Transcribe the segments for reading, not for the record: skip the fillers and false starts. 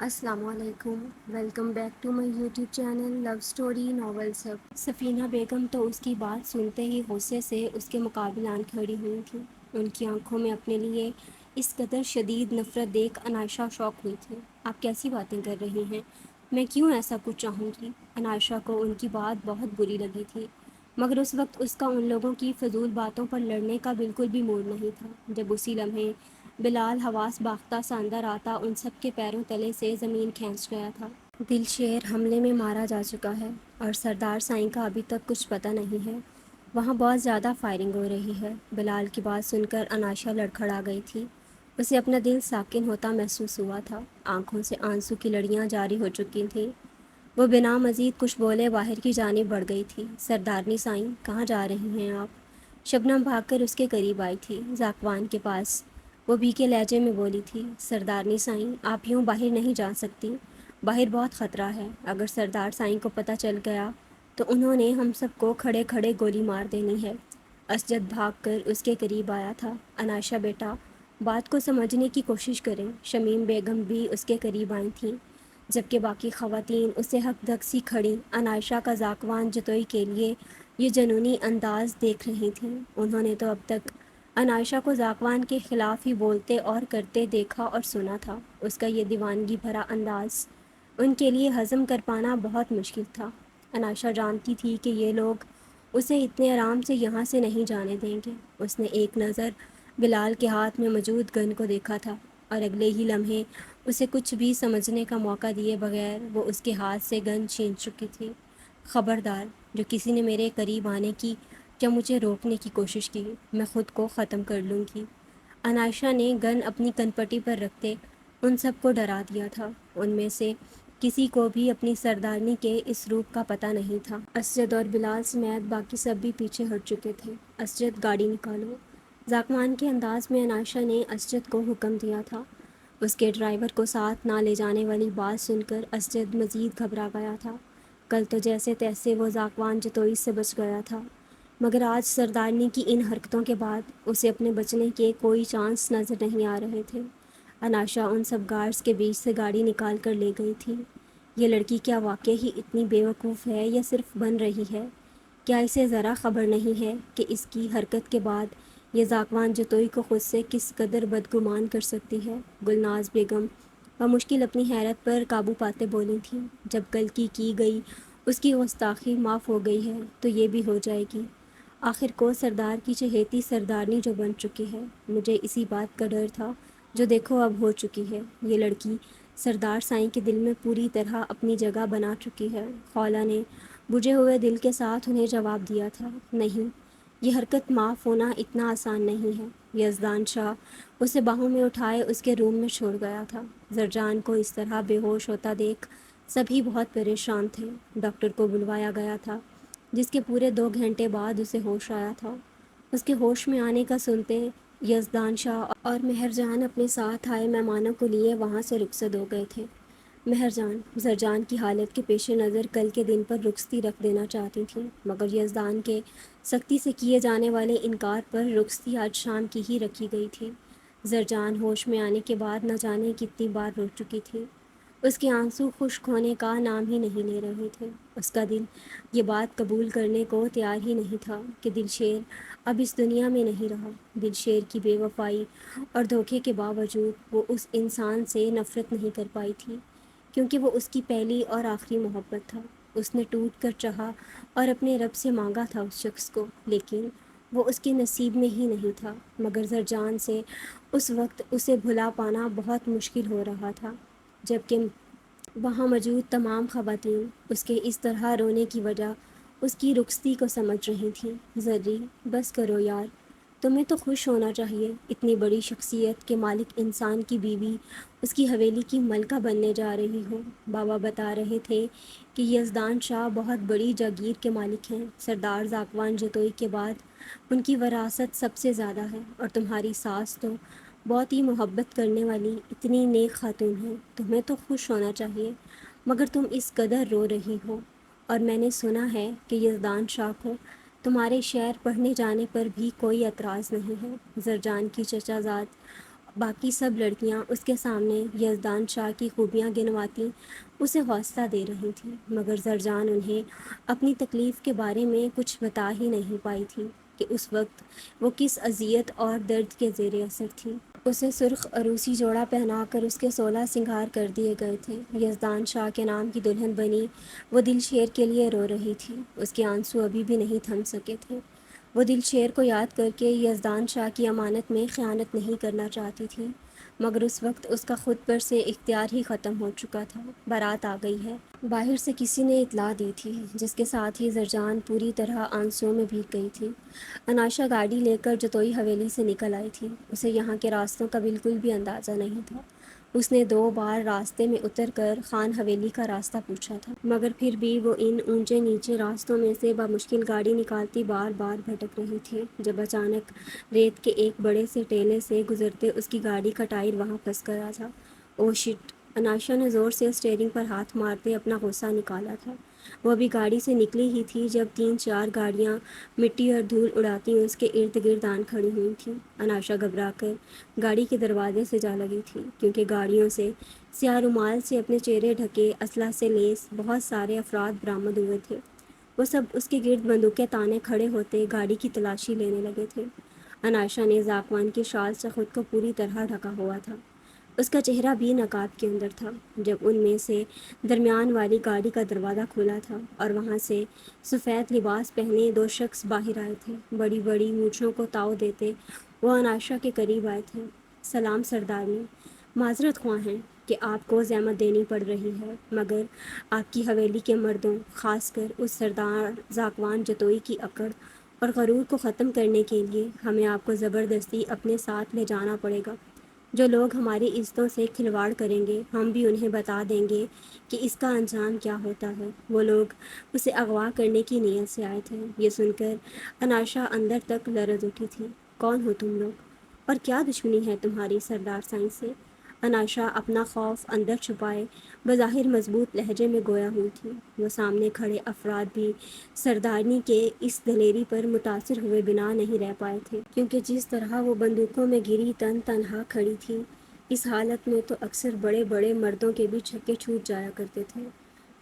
السلام علیکم، welcome back to my YouTube channel love story novel سب۔ سفینہ بیگم تو اس کی بات سنتے ہی غصے سے اس کے مقابلان کھڑی ہوئی تھیں۔ ان کی آنکھوں میں اپنے لیے اس قدر شدید نفرت دیکھ انائشہ شوق ہوئی تھی۔ آپ کیسی باتیں کر رہی ہیں؟ میں کیوں ایسا کچھ چاہوں گی؟ انائشہ کو ان کی بات بہت بری لگی تھی، مگر اس وقت اس کا ان لوگوں کی فضول باتوں پر لڑنے کا بالکل بھی موڈ نہیں تھا۔ جب اسی لمحے بلال حواس باختہ سا اندر آتا، ان سب کے پیروں تلے سے زمین کھینچ گیا تھا۔ دلشیر حملے میں مارا جا چکا ہے اور سردار سائیں کا ابھی تک کچھ پتہ نہیں ہے۔ وہاں بہت زیادہ فائرنگ ہو رہی ہے۔ بلال کی بات سن کر انائشہ لڑکھڑا گئی تھی۔ اسے اپنا دل ساکن ہوتا محسوس ہوا تھا۔ آنکھوں سے آنسو کی لڑیاں جاری ہو چکی تھیں۔ وہ بنا مزید کچھ بولے باہر کی جانب بڑھ گئی تھی۔ سردارنی سائیں، کہاں جا رہی ہیں آپ؟ شبنم بھاگ کر اس کے قریب آئی تھی، ذاکوان کے پاس۔ وہ بھیگے لہجے میں بولی تھی، سردارنی سائیں، آپ یوں باہر نہیں جا سکتی، باہر بہت خطرہ ہے۔ اگر سردار سائیں کو پتہ چل گیا تو انہوں نے ہم سب کو کھڑے کھڑے گولی مار دینی ہے۔ اسجد بھاگ کر اس کے قریب آیا تھا۔ انائشہ بیٹا، بات کو سمجھنے کی کوشش کریں۔ شمیم بیگم بھی اس کے قریب آئی تھیں، جبکہ باقی خواتین اسے حق دک سی کھڑی انائشہ کا ذاکوان جتوئی کے لیے یہ جنونی انداز دیکھ رہی تھیں۔ انہوں نے تو اب تک انائشہ کو ذاکوان کے خلاف ہی بولتے اور کرتے دیکھا اور سنا تھا۔ اس کا یہ دیوانگی بھرا انداز ان کے لیے ہضم کر پانا بہت مشکل تھا۔ انائشہ جانتی تھی کہ یہ لوگ اسے اتنے آرام سے یہاں سے نہیں جانے دیں گے۔ اس نے ایک نظر بلال کے ہاتھ میں موجود گن کو دیکھا تھا اور اگلے ہی لمحے اسے کچھ بھی سمجھنے کا موقع دیے بغیر وہ اس کے ہاتھ سے گن چھین چکی تھی۔ خبردار، جو کسی نے میرے قریب آنے کی یا مجھے روکنے کی کوشش کی، میں خود کو ختم کر لوں گی۔ انائشہ نے گن اپنی کنپٹی پر رکھتے ان سب کو ڈرا دیا تھا۔ ان میں سے کسی کو بھی اپنی سردارنی کے اس روپ کا پتہ نہیں تھا۔ اسجد اور بلال سمیت باقی سب بھی پیچھے ہٹ چکے تھے۔ اسجد، گاڑی نکالو۔ ذاکوان کے انداز میں انائشہ نے اسجد کو حکم دیا تھا۔ اس کے ڈرائیور کو ساتھ نہ لے جانے والی بات سن کر اسجد مزید گھبرا گیا تھا۔ کل تو جیسے تیسے وہ ذاکوان جتوئی سے بچ گیا تھا، مگر آج سردارنی کی ان حرکتوں کے بعد اسے اپنے بچنے کے کوئی چانس نظر نہیں آ رہے تھے۔ انائشہ ان سب گارڈز کے بیچ سے گاڑی نکال کر لے گئی تھی۔ یہ لڑکی کیا واقعی ہی اتنی بے وقوف ہے یا صرف بن رہی ہے؟ کیا اسے ذرا خبر نہیں ہے کہ اس کی حرکت کے بعد یہ ذاکوان جتوئی کو خود سے کس قدر بدگمان کر سکتی ہے؟ گلناز بیگم بمشکل اپنی حیرت پر قابو پاتے بولی تھیں، جب کل کی گئی اس کی گستاخی معاف ہو گئی ہے تو یہ بھی ہو جائے گی۔ آخر کو سردار کی چہیتی سردارنی جو بن چکی ہے، مجھے اسی بات کا ڈر تھا جو دیکھو اب ہو چکی ہے۔ یہ لڑکی سردار سائیں کے دل میں پوری طرح اپنی جگہ بنا چکی ہے۔ خولہ نے بجھے ہوئے دل کے ساتھ انہیں جواب دیا تھا، نہیں، یہ حرکت معاف ہونا اتنا آسان نہیں ہے۔ یزدان شاہ اسے باہوں میں اٹھائے اس کے روم میں چھوڑ گیا تھا۔ زرجان کو اس طرح بے ہوش ہوتا دیکھ سبھی بہت پریشان تھے۔ ڈاکٹر کو بلوایا گیا تھا، جس کے پورے 2 گھنٹے بعد اسے ہوش آیا تھا۔ اس کے ہوش میں آنے کا سنتے یزدان شاہ اور مہرجان اپنے ساتھ آئے مہمانوں کو لیے وہاں سے رخصت ہو گئے تھے۔ مہرجان زرجان کی حالت کے پیش نظر کل کے دن پر رخصتی رکھ دینا چاہتی تھیں، مگر یزدان کے سختی سے کیے جانے والے انکار پر رخصتی آج شام کی ہی رکھی گئی تھی۔ زرجان ہوش میں آنے کے بعد نہ جانے کتنی بار رو چکی تھی۔ اس کے آنسو خشک ہونے کا نام ہی نہیں لے رہے تھے۔ اس کا دل یہ بات قبول کرنے کو تیار ہی نہیں تھا کہ دلشیر اب اس دنیا میں نہیں رہا۔ دلشیر کی بے وفائی اور دھوکے کے باوجود وہ اس انسان سے نفرت نہیں کر پائی تھی، کیونکہ وہ اس کی پہلی اور آخری محبت تھا۔ اس نے ٹوٹ کر چاہا اور اپنے رب سے مانگا تھا اس شخص کو، لیکن وہ اس کے نصیب میں ہی نہیں تھا۔ مگر زرجان سے اس وقت اسے بھلا پانا بہت مشکل ہو رہا تھا، جبکہ وہاں موجود تمام خواتین اس کے اس طرح رونے کی وجہ اس کی رخصتی کو سمجھ رہی تھیں۔ زری، بس کرو یار، تمہیں تو خوش ہونا چاہیے، اتنی بڑی شخصیت کے مالک انسان کی بیوی اس کی حویلی کی ملکہ بننے جا رہی ہو۔ بابا بتا رہے تھے کہ یزدان شاہ بہت بڑی جاگیر کے مالک ہیں۔ سردار ذاکوان جتوئی کے بعد ان کی وراثت سب سے زیادہ ہے، اور تمہاری ساس تو بہت ہی محبت کرنے والی اتنی نیک خاتون ہے۔ تمہیں تو خوش ہونا چاہیے، مگر تم اس قدر رو رہی ہو۔ اور میں نے سنا ہے کہ یزدان شاہ کو تمہارے شعر پڑھنے جانے پر بھی کوئی اعتراض نہیں ہے۔ زرجان کی چچا زاد باقی سب لڑکیاں اس کے سامنے یزدان شاہ کی خوبیاں گنواتی اسے حوصلہ دے رہی تھیں، مگر زرجان انہیں اپنی تکلیف کے بارے میں کچھ بتا ہی نہیں پائی تھی کہ اس وقت وہ کس اذیت اور درد کے زیر اثر تھی۔ اسے سرخ عروسی جوڑا پہنا کر اس کے 16 سنگھار کر دیے گئے تھے۔ یزدان شاہ کے نام کی دلہن بنی وہ دل شیر کے لیے رو رہی تھی، اس کے آنسو ابھی بھی نہیں تھم سکے تھے۔ وہ دل شیر کو یاد کر کے یزدان شاہ کی امانت میں خیانت نہیں کرنا چاہتی تھی، مگر اس وقت اس کا خود پر سے اختیار ہی ختم ہو چکا تھا۔ بارات آ گئی ہے، باہر سے کسی نے اطلاع دی تھی، جس کے ساتھ ہی زرجان پوری طرح آنسوؤں میں بھیگ گئی تھی۔ اناشا گاڑی لے کر جتوئی حویلی سے نکل آئی تھی، اسے یہاں کے راستوں کا بالکل بھی اندازہ نہیں تھا۔ اس نے 2 بار راستے میں اتر کر خان حویلی کا راستہ پوچھا تھا، مگر پھر بھی وہ ان اونچے نیچے راستوں میں سے بمشکل گاڑی نکالتی بار بار بھٹک رہی تھی، جب اچانک ریت کے ایک بڑے سے ٹیلے سے گزرتے اس کی گاڑی کا ٹائر وہاں پھنس گیا تھا۔ او شٹ! اناشا نے زور سے اسٹیئرنگ پر ہاتھ مارتے اپنا غصہ نکالا تھا۔ وہ ابھی گاڑی سے نکلی ہی تھی جب 3-4 گاڑیاں مٹی اور دھول اڑاتی اس کے ارد گرد آن کھڑی ہوئی تھیں۔ اناشا گھبرا کر گاڑی کے دروازے سے جا لگی تھی، کیونکہ گاڑیوں سے سیاہ رومال سے اپنے چہرے ڈھکے اسلحہ سے لیس بہت سارے افراد برآمد ہوئے تھے۔ وہ سب اس کے گرد بندوقیں تانے کھڑے ہوتے گاڑی کی تلاشی لینے لگے تھے۔ اناشا نے زعفران کی شال سے خود کو پوری طرح ڈھکا ہوا تھا، اس کا چہرہ بھی نقاب کے اندر تھا، جب ان میں سے درمیان والی گاڑی کا دروازہ کھلا تھا اور وہاں سے سفید لباس پہنے 2 شخص باہر آئے تھے۔ بڑی بڑی مونچھوں کو تاؤ دیتے وہ اناشا کے قریب آئے تھے۔ سلام سردارنی، معذرت خواہ ہیں کہ آپ کو زحمت دینی پڑ رہی ہے، مگر آپ کی حویلی کے مردوں، خاص کر اس سردار زاکوان جتوئی کی اکڑ اور غرور کو ختم کرنے کے لیے ہمیں آپ کو زبردستی اپنے ساتھ لے جانا پڑے گا۔ جو لوگ ہماری عزتوں سے کھلواڑ کریں گے ہم بھی انہیں بتا دیں گے کہ اس کا انجام کیا ہوتا ہے۔ وہ لوگ اسے اغوا کرنے کی نیت سے آئے تھے۔ یہ سن کر اناشا اندر تک لرز اٹھی تھی۔ کون ہو تم لوگ اور کیا دشمنی ہے تمہاری سردار سائنس سے؟ اناشا اپنا خوف اندر چھپائے بظاہر مضبوط لہجے میں گویا ہوئی تھی۔ وہ سامنے کھڑے افراد بھی سردارنی کے اس دلیری پر متاثر ہوئے بنا نہیں رہ پائے تھے، کیونکہ جس طرح وہ بندوقوں میں گری تنہا کھڑی تھی، اس حالت میں تو اکثر بڑے بڑے مردوں کے بھی چھکے چھوٹ جایا کرتے تھے۔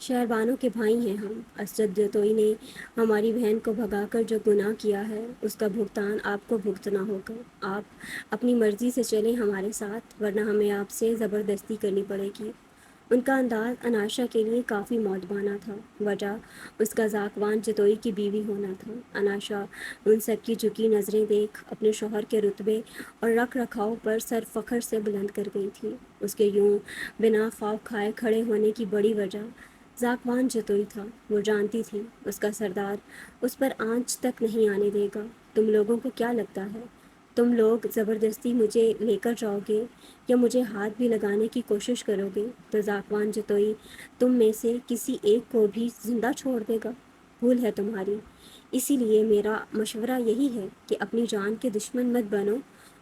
شہربانوں کے بھائی ہیں ہم۔ اسد جتوئی نے ہماری بہن کو بھگا کر جو گناہ کیا ہے اس کا بھگتان آپ کو بھگتنا ہوگا۔ آپ اپنی مرضی سے چلیں ہمارے ساتھ، ورنہ ہمیں آپ سے زبردستی کرنی پڑے گی۔ ان کا انداز اناشا کے لیے کافی مودبانہ تھا، وجہ اس کا زاکوان جتوئی کی بیوی ہونا تھا۔ اناشا ان سب کی جھکی نظریں دیکھ اپنے شوہر کے رتبے اور رکھ رکھاؤ پر سر فخر سے بلند کر گئی تھی۔ اس کے یوں بنا خوف کھائے کھڑے ہونے کی بڑی وجہ زاکوان جتوئی تھا۔ وہ جانتی تھی اس کا سردار اس پر آنچ تک نہیں آنے دے گا۔ تم لوگوں کو کیا لگتا ہے تم لوگ زبردستی مجھے لے کر جاؤ گے یا مجھے ہاتھ بھی لگانے کی کوشش کرو گے تو زاکوان جتوئی تم میں سے کسی ایک کو بھی زندہ چھوڑ دے گا؟ بھول ہے تمہاری۔ اسی لیے میرا مشورہ یہی ہے کہ اپنی جان کے دشمن مت بنو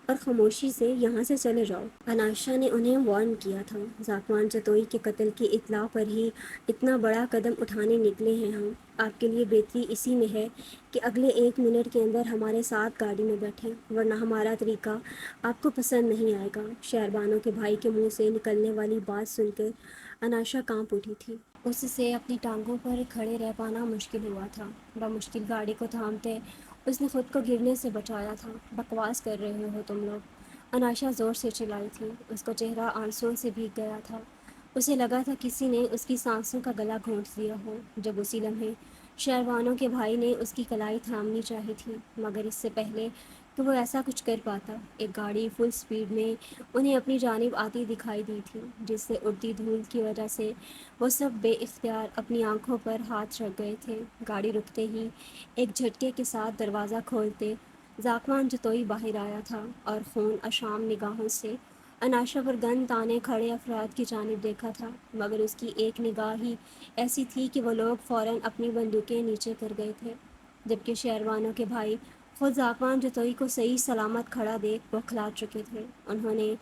اور خاموشی سے یہاں سے چلے جاؤ۔ اناشا نے انہیں وارن کیا تھا، زاکوان جتوئی کے قتل کی اطلاع پر ہی اتنا بڑا قدم اٹھانے نکلے ہیں ہم۔ آپ کے لیے بہتری اسی میں ہے کہ اگلے 1 منٹ کے اندر ہمارے ساتھ گاڑی میں بیٹھیں، ورنہ ہمارا طریقہ آپ کو پسند نہیں آئے گا۔ شہربانوں کے بھائی کے منہ سے نکلنے والی بات سن کر اناشا کانپ اٹھی تھی۔ اس سے اپنی ٹانگوں پر کھڑے رہ پانا مشکل ہوا تھا۔ بمشکل گاڑی کو تھامتے اس نے خود کو گرنے سے بچایا تھا۔ بکواس کر رہے ہو تم لوگ، اناشا زور سے چلائی تھی۔ اس کا چہرہ آنسوؤں سے بھیگ گیا تھا، اسے لگا تھا کسی نے اس کی سانسوں کا گلا گھونٹ دیا ہو۔ جب اسی لمحے شہربانوں کے بھائی نے اس کی کلائی تھامنی چاہی تھی، مگر اس سے پہلے کہ وہ ایسا کچھ کر پاتا ایک گاڑی فل سپیڈ میں انہیں اپنی جانب آتی دکھائی دی تھی، جس سے اڑتی دھول کی وجہ سے وہ سب بے اختیار اپنی آنکھوں پر ہاتھ رکھ گئے تھے۔ گاڑی رکتے ہی ایک جھٹکے کے ساتھ دروازہ کھولتے زاکوان جتوئی باہر آیا تھا اور خون اشام نگاہوں سے اناشا پر گن تانے کھڑے افراد کی جانب دیکھا تھا، مگر اس کی ایک نگاہ ہی ایسی تھی کہ وہ لوگ فوراً اپنی بندوقیں نیچے کر گئے تھے، جبکہ شہربانوں کے بھائی خود ذاکوان جتوئی کو صحیح سلامت کھڑا دیکھ بوکھلا چکے تھے۔ انہوں نے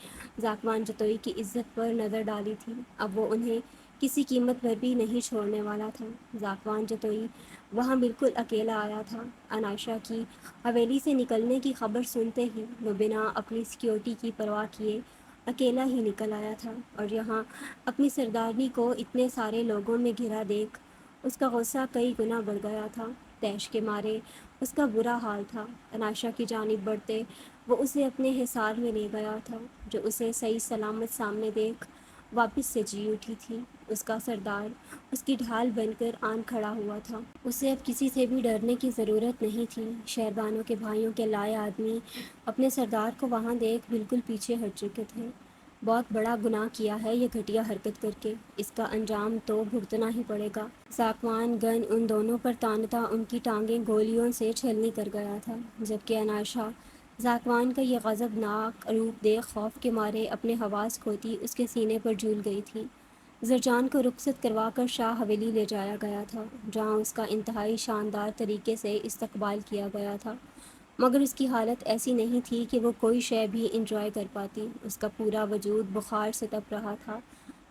ذاکوان جتوئی کی عزت پر نظر ڈالی تھی، اب وہ انہیں کسی قیمت پر بھی نہیں چھوڑنے والا تھا۔ ذاکوان جتوئی وہاں بالکل اکیلا آیا تھا۔ انائشہ کی حویلی سے نکلنے کی خبر سنتے ہی وہ بنا اپنی سیکیورٹی کی پرواہ کیے اکیلا ہی نکل آیا تھا، اور یہاں اپنی سردارنی کو اتنے سارے لوگوں میں گھرا دیکھ اس کا غصہ کئی گنا بڑھ گیا تھا۔ طیش کے مارے اس کا برا حال تھا۔ انائشہ کی جانب بڑھتے وہ اسے اپنے حصار میں لے گیا تھا، جو اسے صحیح سلامت سامنے دیکھ واپس سے جی اٹھی تھی۔ اس کا سردار اس کی ڈھال بن کر آن کھڑا ہوا تھا۔ اسے اب کسی سے بھی ڈرنے کی ضرورت نہیں تھی۔ شہربانوں کے بھائیوں کے لائے آدمی اپنے سردار کو وہاں دیکھ بالکل پیچھے ہٹ چکے تھے۔ بہت بڑا گناہ کیا ہے یہ گھٹیا حرکت کر کے، اس کا انجام تو بھگتنا ہی پڑے گا۔ ذاکوان گن ان دونوں پر تانتا ان کی ٹانگیں گولیوں سے چھلنی کر گیا تھا، جبکہ انائشہ ذاکوان کا یہ غضبناک روپ دیکھ خوف کے مارے اپنے حواس کھوتی اس کے سینے پر جھول گئی تھی۔ زرجان کو رخصت کروا کر شاہ حویلی لے جایا گیا تھا، جہاں اس کا انتہائی شاندار طریقے سے استقبال کیا گیا تھا، مگر اس کی حالت ایسی نہیں تھی کہ وہ کوئی شے بھی انجوائے کر پاتی۔ اس کا پورا وجود بخار سے تپ رہا تھا۔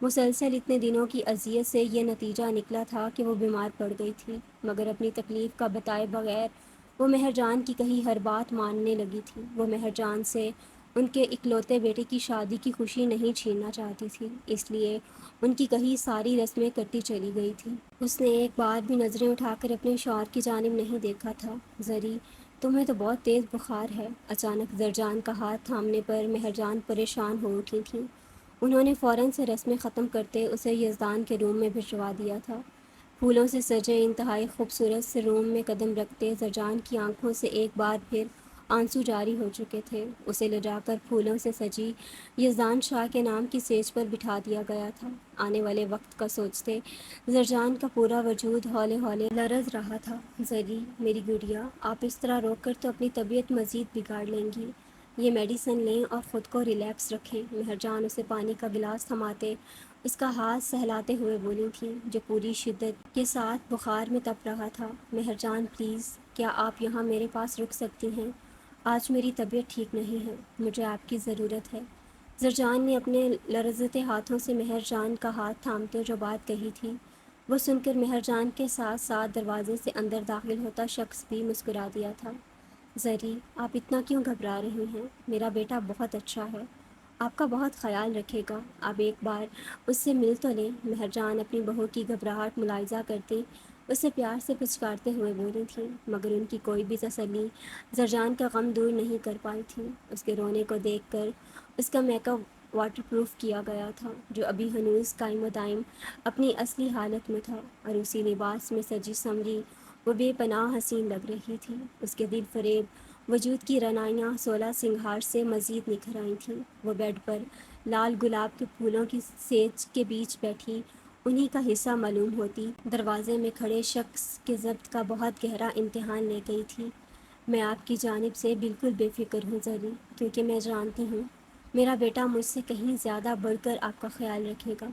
مسلسل اتنے دنوں کی اذیت سے یہ نتیجہ نکلا تھا کہ وہ بیمار پڑ گئی تھی، مگر اپنی تکلیف کا بتائے بغیر وہ مہر جان کی کہی ہر بات ماننے لگی تھی۔ وہ مہر جان سے ان کے اکلوتے بیٹے کی شادی کی خوشی نہیں چھیننا چاہتی تھی، اس لیے ان کی کہی ساری رسمیں کرتی چلی گئی تھی۔ اس نے ایک بار بھی نظریں اٹھا کر اپنے شوہر کی جانب نہیں دیکھا تھا۔ زری، تمہیں تو بہت تیز بخار ہے۔ اچانک زرجان کا ہاتھ تھامنے پر مہر جان پریشان ہو اٹھی تھیں۔ انہوں نے فوراً سے رسمیں ختم کرتے اسے یزدان کے روم میں بھجوا دیا تھا۔ پھولوں سے سجے انتہائی خوبصورت سے روم میں قدم رکھتے زرجان کی آنکھوں سے ایک بار پھر آنسو جاری ہو چکے تھے۔ اسے لے جا کر پھولوں سے سجی یزدان شاہ کے نام کی سیج پر بٹھا دیا گیا تھا۔ آنے والے وقت کا سوچتے زرجان کا پورا وجود ہولے ہولے لرز رہا تھا۔ زری، میری گڑیا، آپ اس طرح روک کر تو اپنی طبیعت مزید بگاڑ لیں گی۔ یہ میڈیسن لیں اور خود کو ریلیکس رکھیں۔ مہر جان اسے پانی کا گلاس تھماتے اس کا ہاتھ سہلاتے ہوئے بولی تھیں، جو پوری شدت کے ساتھ بخار میں تپ رہا تھا۔ مہر جان پلیز، کیا آپ یہاں میرے پاس رک سکتی ہیں؟ آج میری طبیعت ٹھیک نہیں ہے، مجھے آپ کی ضرورت ہے۔ زرجان نے اپنے لرزتے ہاتھوں سے مہر جان کا ہاتھ تھامتے جو بات کہی تھی وہ سن کر مہر جان کے ساتھ ساتھ دروازے سے اندر داخل ہوتا شخص بھی مسکرا دیا تھا۔ زری، آپ اتنا کیوں گھبرا رہی ہیں؟ میرا بیٹا بہت اچھا ہے، آپ کا بہت خیال رکھے گا، آپ ایک بار اس سے مل تو لیں۔ مہر جان اپنی بہو کی گھبراہٹ ملاحظہ کرتی اسے پیار سے پچکارتے ہوئے بولی تھیں، مگر ان کی کوئی بھی تسلی زرجان کا غم دور نہیں کر پائی تھی۔ اس کے رونے کو دیکھ کر اس کا میک اپ واٹر پروف کیا گیا تھا، جو ابھی ہنوز قائم و دائم اپنی اصلی حالت میں تھا، اور اسی لباس میں سجی سمری وہ بے پناہ حسین لگ رہی تھی۔ اس کے دل فریب وجود کی رعنائیاں 16 سنگھار سے مزید نکھر آئی تھیں۔ وہ بیڈ پر لال گلاب کے پھولوں کی سیج کے بیچ بیٹھی انہی کا حصہ معلوم ہوتی دروازے میں کھڑے شخص کے ضبط کا بہت گہرا امتحان لے گئی تھی۔ میں آپ کی جانب سے بالکل بے فکر ہوں زری، کیونکہ میں جانتی ہوں میرا بیٹا مجھ سے کہیں زیادہ بڑھ کر آپ کا خیال رکھے گا۔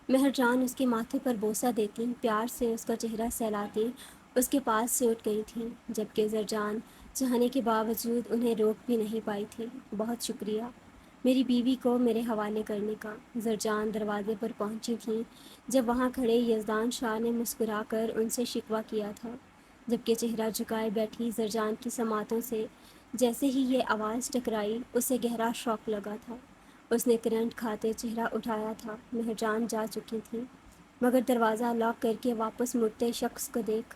مہر جان اس کے ماتھے پر بوسہ دیتی پیار سے اس کا چہرہ سہلاتی اس کے پاس سے اٹھ گئی تھیں، جبکہ زرجان چاہنے کے باوجود انہیں روک بھی نہیں پائی تھی۔ بہت شکریہ میری بیوی کو میرے حوالے کرنے کا۔ زرجان دروازے پر پہنچی تھیں جب وہاں کھڑے یزدان شاہ نے مسکرا کر ان سے شکوہ کیا تھا، جبکہ چہرہ جھکائے بیٹھی زرجان کی سماعتوں سے جیسے ہی یہ آواز ٹکرائی اسے گہرا شوق لگا تھا۔ اس نے کرنٹ کھاتے چہرہ اٹھایا تھا۔ مہر جان جا چکی تھیں، مگر دروازہ لاک کر کے واپس مڑتے شخص کو دیکھ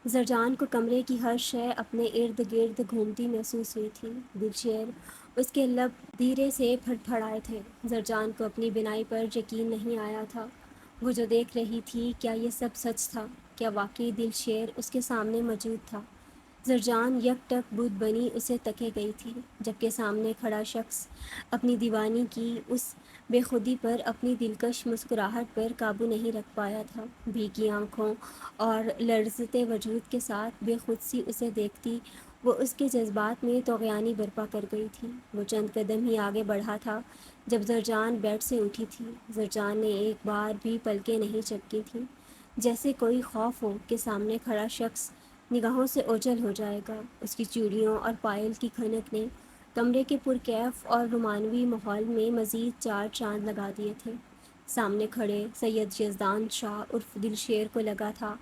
زرجان کو کمرے کی ہر شے اپنے ارد گرد گھومتی محسوس ہوئی تھی۔ دلشیر اس کے لب دھیرے سے پھڑپھڑائے تھے۔ زرجان کو اپنی بینائی پر یقین نہیں آیا تھا۔ وہ جو دیکھ رہی تھی کیا یہ سب سچ تھا؟ کیا واقعی دلشیر اس کے سامنے موجود تھا؟ زرجان یک ٹک بدھ بنی اسے تکے گئی تھی، جبکہ سامنے کھڑا شخص اپنی دیوانی کی اس بے خودی پر، اپنی دلکش مسکراہٹ پر قابو نہیں رکھ پایا تھا۔ بھیگی آنکھوں اور لرزتے وجود کے ساتھ بے خود سی اسے دیکھتی وہ اس کے جذبات میں طغیانی برپا کر گئی تھی۔ وہ چند قدم ہی آگے بڑھا تھا جب زرجان بیڈ سے اٹھی تھی۔ زرجان نے ایک بار بھی پلکیں نہیں جھپکی تھیں، جیسے کوئی خوف ہو کہ سامنے کھڑا شخص نگاہوں سے اوجھل ہو جائے گا۔ اس کی چوڑیوں اور پائل کی کھنک نے کمرے کے پرکیف اور رومانوی ماحول میں مزید چار چاند لگا دیے تھے۔ سامنے کھڑے سید یزدان شاہ عرف دلشیر کو لگا تھا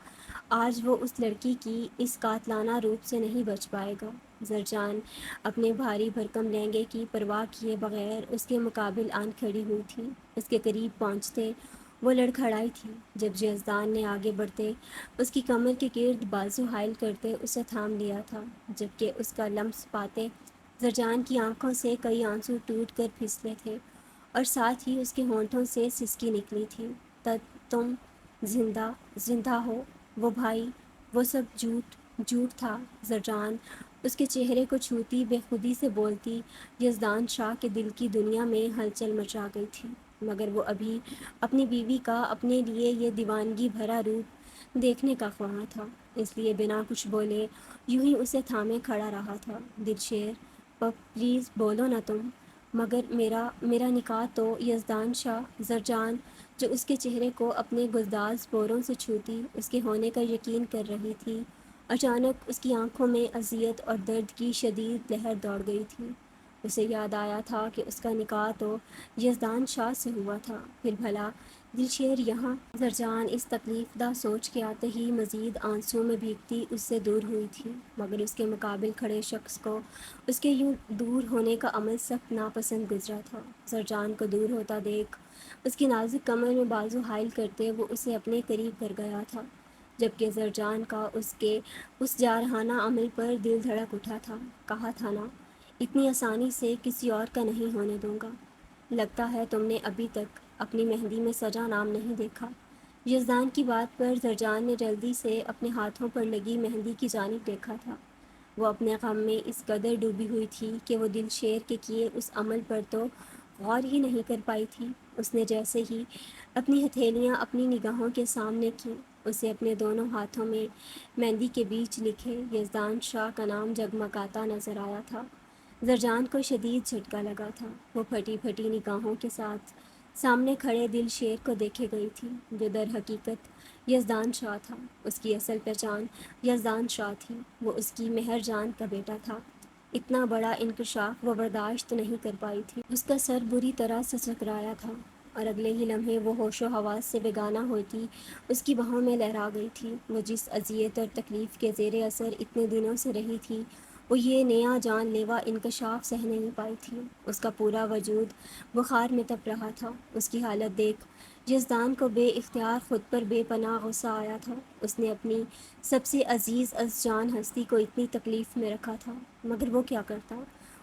آج وہ اس لڑکی کی اس قاتلانہ روپ سے نہیں بچ پائے گا۔ زرجان اپنے بھاری بھرکم لہنگے کی پرواہ کیے بغیر اس کے مقابل آن کھڑی ہوئی تھی۔ اس کے قریب پہنچتے وہ لڑکھڑائی تھی جب یزدان نے آگے بڑھتے اس کی کمر کے گرد بازو حائل کرتے اسے تھام لیا تھا، جبکہ اس کا لمس پاتے زرجان کی آنکھوں سے کئی آنسو ٹوٹ کر پھسلے تھے اور ساتھ ہی اس کے ہونٹوں سے سسکی نکلی تھی۔ تم زندہ زندہ ہو وہ بھائی، وہ سب جھوٹ جھوٹ تھا۔ زرجان اس کے چہرے کو چھوتی بے خودی سے بولتی یزدان شاہ کے دل کی دنیا میں ہلچل مچا گئی تھی، مگر وہ ابھی اپنی بیوی کا اپنے لیے یہ دیوانگی بھرا روپ دیکھنے کا خواہاں تھا، اس لیے بنا کچھ بولے یوں ہی اسے تھامے کھڑا رہا تھا۔ دلشیر پلیز بولو نا تم۔ مگر میرا نکاح تو یزدان شاہ۔ زرجان جو اس کے چہرے کو اپنے گلداز پوروں سے چھوتی اس کے ہونے کا یقین کر رہی تھی، اچانک اس کی آنکھوں میں اذیت اور درد کی شدید لہر دوڑ گئی تھی۔ اسے یاد آیا تھا کہ اس کا نکاح تو یزدان شاہ سے ہوا تھا، پھر بھلا دلشیر یہاں۔ زرجان اس تکلیف دہ سوچ کے آتے ہی مزید آنسوؤں میں بھیگتی اس سے دور ہوئی تھی، مگر اس کے مقابل کھڑے شخص کو اس کے یوں دور ہونے کا عمل سخت ناپسند گزرا تھا۔ زرجان کو دور ہوتا دیکھ اس کی نازک کمر میں بازو حائل کرتے وہ اسے اپنے قریب کر گیا تھا، جبکہ زرجان کا اس کے اس جارحانہ عمل پر دل دھڑک اٹھا تھا۔ کہا تھا نا، اتنی آسانی سے کسی اور کا نہیں ہونے دوں گا۔ لگتا ہے تم نے ابھی تک اپنی مہندی میں سجا نام نہیں دیکھا۔ یزدان کی بات پر زرجان نے جلدی سے اپنے ہاتھوں پر لگی مہندی کی جانب دیکھا تھا۔ وہ اپنے غم میں اس قدر ڈوبی ہوئی تھی کہ وہ دلشیر کے کیے اس عمل پر تو غور ہی نہیں کر پائی تھی۔ اس نے جیسے ہی اپنی ہتھیلیاں اپنی نگاہوں کے سامنے کیں، اسے اپنے دونوں ہاتھوں میں مہندی کے بیچ لکھے یزدان شاہ کا نام جگمگاتا نظر آیا تھا۔ زرجان کو شدید جھٹکا لگا تھا۔ وہ پھٹی پھٹی نگاہوں کے ساتھ سامنے کھڑے دلشیر کو دیکھے گئی تھی، جو در حقیقت یزدان شاہ تھا۔ اس کی اصل پہچان یزدان شاہ تھی، وہ اس کی مہر جان کا بیٹا تھا۔ اتنا بڑا انکشاف وہ برداشت نہیں کر پائی تھی۔ اس کا سر بری طرح سے چکرایا تھا اور اگلے ہی لمحے وہ ہوش و حواس سے بیگانہ ہوتی اس کی باہوں میں لہرا گئی تھی۔ وہ جس اذیت اور تکلیف کے زیر اثر اتنے دنوں سے رہی تھی، وہ یہ نیا جان لیوا انکشاف سہ نہیں پائی تھی۔ اس کا پورا وجود بخار میں تپ رہا تھا۔ اس کی حالت دیکھ یزدان کو بے اختیار خود پر بے پناہ غصہ آیا تھا۔ اس نے اپنی سب سے عزیز از جان ہستی کو اتنی تکلیف میں رکھا تھا، مگر وہ کیا کرتا؟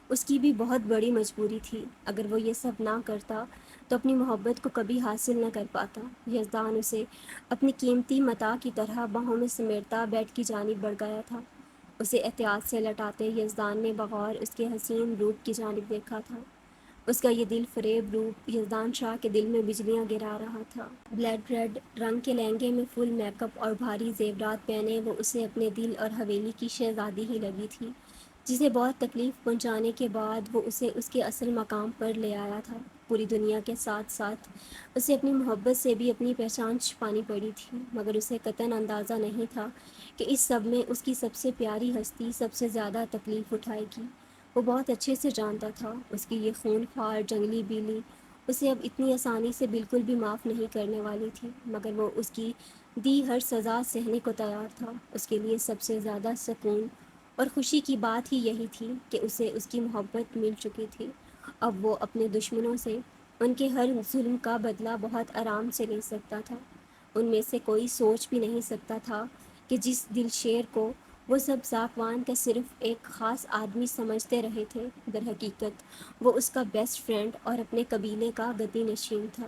اس کی بھی بہت بڑی مجبوری تھی۔ اگر وہ یہ سب نہ کرتا تو اپنی محبت کو کبھی حاصل نہ کر پاتا۔ یزدان اسے اپنی قیمتی متاع کی طرح باہوں میں سمیٹتا بیڈ کی جانب بڑھ گیا تھا۔ اسے احتیاط سے لٹاتے یزدان نے بغور اس کے حسین روپ کی جانب دیکھا تھا۔ اس کا یہ دل فریب روپ یزدان شاہ کے دل میں بجلیاں گرا رہا تھا۔ بلیڈ ریڈ رنگ کے لہنگے میں فل میک اپ اور بھاری زیورات پہنے وہ اسے اپنے دل اور حویلی کی شہزادی ہی لگی تھی، جسے بہت تکلیف پہنچانے کے بعد وہ اسے اس کے اصل مقام پر لے آیا تھا۔ پوری دنیا کے ساتھ ساتھ اسے اپنی محبت سے بھی اپنی پہچان چھپانی پڑی تھی، مگر اسے قطعاً اندازہ نہیں تھا کہ اس سب میں اس کی سب سے پیاری ہستی سب سے زیادہ تکلیف اٹھائے گی۔ وہ بہت اچھے سے جانتا تھا اس کی یہ خون خوار جنگلی بلی اسے اب اتنی آسانی سے بالکل بھی معاف نہیں کرنے والی تھی، مگر وہ اس کی دی ہر سزا سہنے کو تیار تھا۔ اس کے لیے سب سے زیادہ سکون اور خوشی کی بات ہی یہی تھی کہ اسے اس کی محبت مل چکی تھی۔ اب وہ اپنے دشمنوں سے ان کے ہر ظلم کا بدلہ بہت آرام سے لے سکتا تھا۔ ان میں سے کوئی سوچ بھی نہیں سکتا تھا کہ جس دلشیر کو وہ سب ذاکوان کا صرف ایک خاص آدمی سمجھتے رہے تھے، در حقیقت وہ اس کا بیسٹ فرینڈ اور اپنے قبیلے کا گدی نشین تھا۔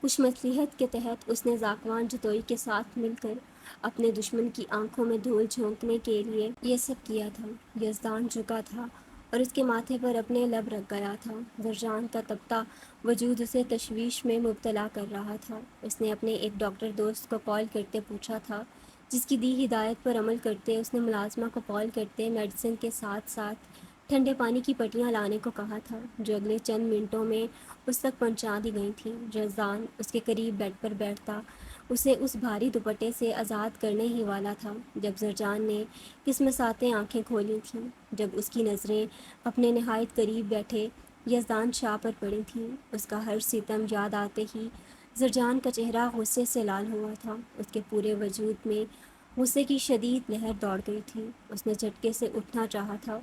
کچھ مصلحت کے تحت اس نے ذاکوان جتوئی کے ساتھ مل کر اپنے دشمن کی آنکھوں میں دھول جھونکنے کے لیے یہ سب کیا تھا۔ یزدان جھکا تھا اور اس کے ماتھے پر اپنے لب رکھ گیا تھا۔ زرجان کا تپتا وجود اسے تشویش میں مبتلا کر رہا تھا۔ اس نے اپنے ایک ڈاکٹر دوست کو کال کرتے پوچھا تھا، جس کی دی ہدایت پر عمل کرتے اس نے ملازمہ کو کال کرتے میڈیسن کے ساتھ ساتھ ٹھنڈے پانی کی پٹیاں لانے کو کہا تھا جو اگلے چند منٹوں میں اس تک پہنچا دی گئی تھیں۔ یزدان اس کے قریب بیڈ پر بیٹھتا اسے اس بھاری دوپٹے سے آزاد کرنے ہی والا تھا جب زرجان نے قسمساتے آنکھیں کھولی تھیں، جب اس کی نظریں اپنے نہایت قریب بیٹھے یزدان شاہ پر پڑی تھیں۔ اس کا ہر ستم یاد آتے ہی زرجان کا چہرہ غصے سے لال ہوا تھا، اس کے پورے وجود میں غصے کی شدید لہر دوڑ گئی تھی۔ اس نے جھٹکے سے اٹھنا چاہا تھا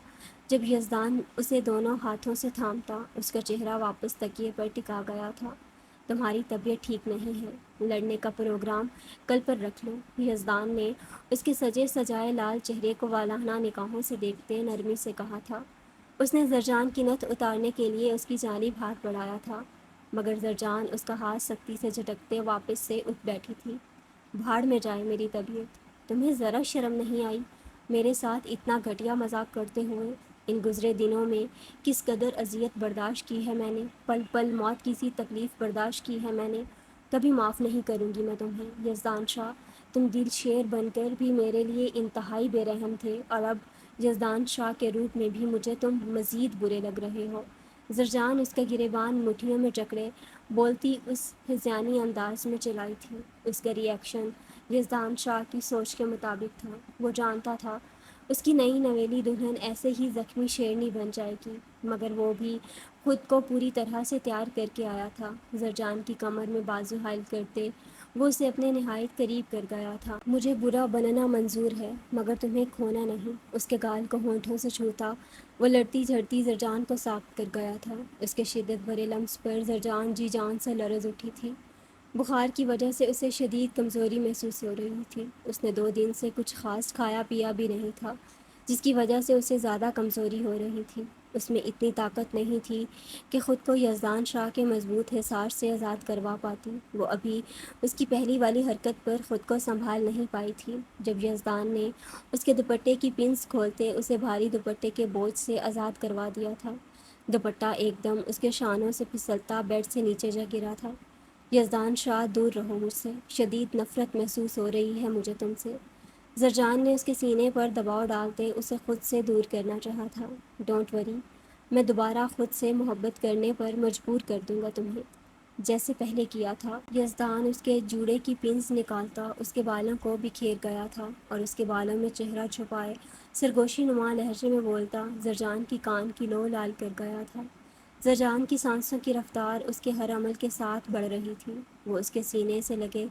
جب یزدان اسے دونوں ہاتھوں سے تھامتا، اس کا چہرہ واپس تکیے پر ٹکا گیا تھا۔ تمہاری طبیعت ٹھیک نہیں ہے، لڑنے کا پروگرام کل پر رکھ لو، یزدان نے اس کے سجے سجائے لال چہرے کو والہانہ نگاہوں سے دیکھتے نرمی سے کہا تھا۔ اس نے زرجان کی نت اتارنے کے لیے اس کی جانب ہاتھ بڑھایا تھا، مگر زرجان اس کا ہاتھ سختی سے جھٹکتے واپس سے اٹھ بیٹھی تھی۔ بھاڑ میں جائے میری طبیعت، تمہیں ذرا شرم نہیں آئی میرے ساتھ اتنا گھٹیا مذاق کرتے ہوئے؟ ان گزرے دنوں میں کس قدر اذیت برداشت کی ہے میں نے، پل پل موت کی سی تکلیف برداشت کی ہے میں نے، کبھی معاف نہیں کروں گی میں تمہیں۔ یزدان شاہ، تم دل شیر بن کر بھی میرے لیے انتہائی بے رحم تھے، اور اب یزدان شاہ کے روپ میں بھی مجھے تم مزید برے لگ رہے ہو۔ زرجان اس کا گریبان مٹھیوں میں جکڑے بولتی اس ہذیانی انداز میں چلائی تھی۔ اس کا ری ایکشن یزدان شاہ کی سوچ کے مطابق تھا۔ وہ جانتا تھا اس کی نئی نویلی دلہن ایسے ہی زخمی شیرنی بن جائے گی، مگر وہ بھی خود کو پوری طرح سے تیار کر کے آیا تھا۔ زرجان کی کمر میں بازو حائل کرتے وہ اسے اپنے نہایت قریب کر گیا تھا۔ مجھے برا بننا منظور ہے مگر تمہیں کھونا نہیں۔ اس کے گال کو ہونٹوں سے چھوتا وہ لڑتی جھڑتی زرجان کو ساکھ کر گیا تھا۔ اس کے شدت بھرے لمس پر زرجان جی جان سے لرز اٹھی تھی۔ بخار کی وجہ سے اسے شدید کمزوری محسوس ہو رہی تھی۔ اس نے 2 دن سے کچھ خاص کھایا پیا بھی نہیں تھا، جس کی وجہ سے اسے زیادہ کمزوری ہو رہی تھی۔ اس میں اتنی طاقت نہیں تھی کہ خود کو یزدان شاہ کے مضبوط حصار سے آزاد کروا پاتی۔ وہ ابھی اس کی پہلی والی حرکت پر خود کو سنبھال نہیں پائی تھی جب یزدان نے اس کے دوپٹے کی پنس کھولتے اسے بھاری دوپٹے کے بوجھ سے آزاد کروا دیا تھا۔ دوپٹہ ایک دم اس کے شانوں سے پھسلتا بیڈ سے نیچے جا گرا تھا۔ یزدان شاہ، دور رہو مجھ سے، شدید نفرت محسوس ہو رہی ہے مجھے تم سے۔ زرجان نے اس کے سینے پر دباؤ ڈالتے اسے خود سے دور کرنا چاہا تھا۔ ڈونٹ وری، میں دوبارہ خود سے محبت کرنے پر مجبور کر دوں گا تمہیں، جیسے پہلے کیا تھا۔ یزدان اس کے جوڑے کی پنس نکالتا اس کے بالوں کو بکھیر گیا تھا اور اس کے بالوں میں چہرہ چھپائے سرگوشی نما لہجے میں بولتا زرجان کی کان کی لو لال کر گیا تھا۔ زرجان کی سانسوں کی رفتار اس کے ہر عمل کے ساتھ بڑھ رہی تھی۔ وہ اس کے سینے سے لگے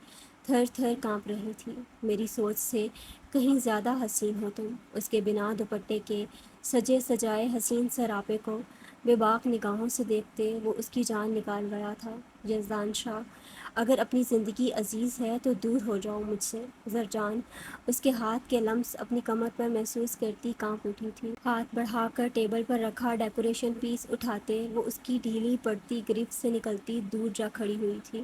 تھر تھر کانپ رہی تھی۔ میری سوچ سے کہیں زیادہ حسین ہو تم۔ اس کے بنا دوپٹے کے سجے سجائے حسین سراپے کو بے باک نگاہوں سے دیکھتے وہ اس کی جان نکال گیا تھا۔ یزدان شاہ، اگر اپنی زندگی عزیز ہے تو دور ہو جاؤ مجھ سے۔ زرجان اس کے ہاتھ کے لمس اپنی کمر پر محسوس کرتی کانپ اٹھی تھی۔ ہاتھ بڑھا کر ٹیبل پر رکھا ڈیکوریشن پیس اٹھاتے وہ اس کی ڈھیلی پڑتی گرفت سے نکلتی دور جا کھڑی ہوئی تھی۔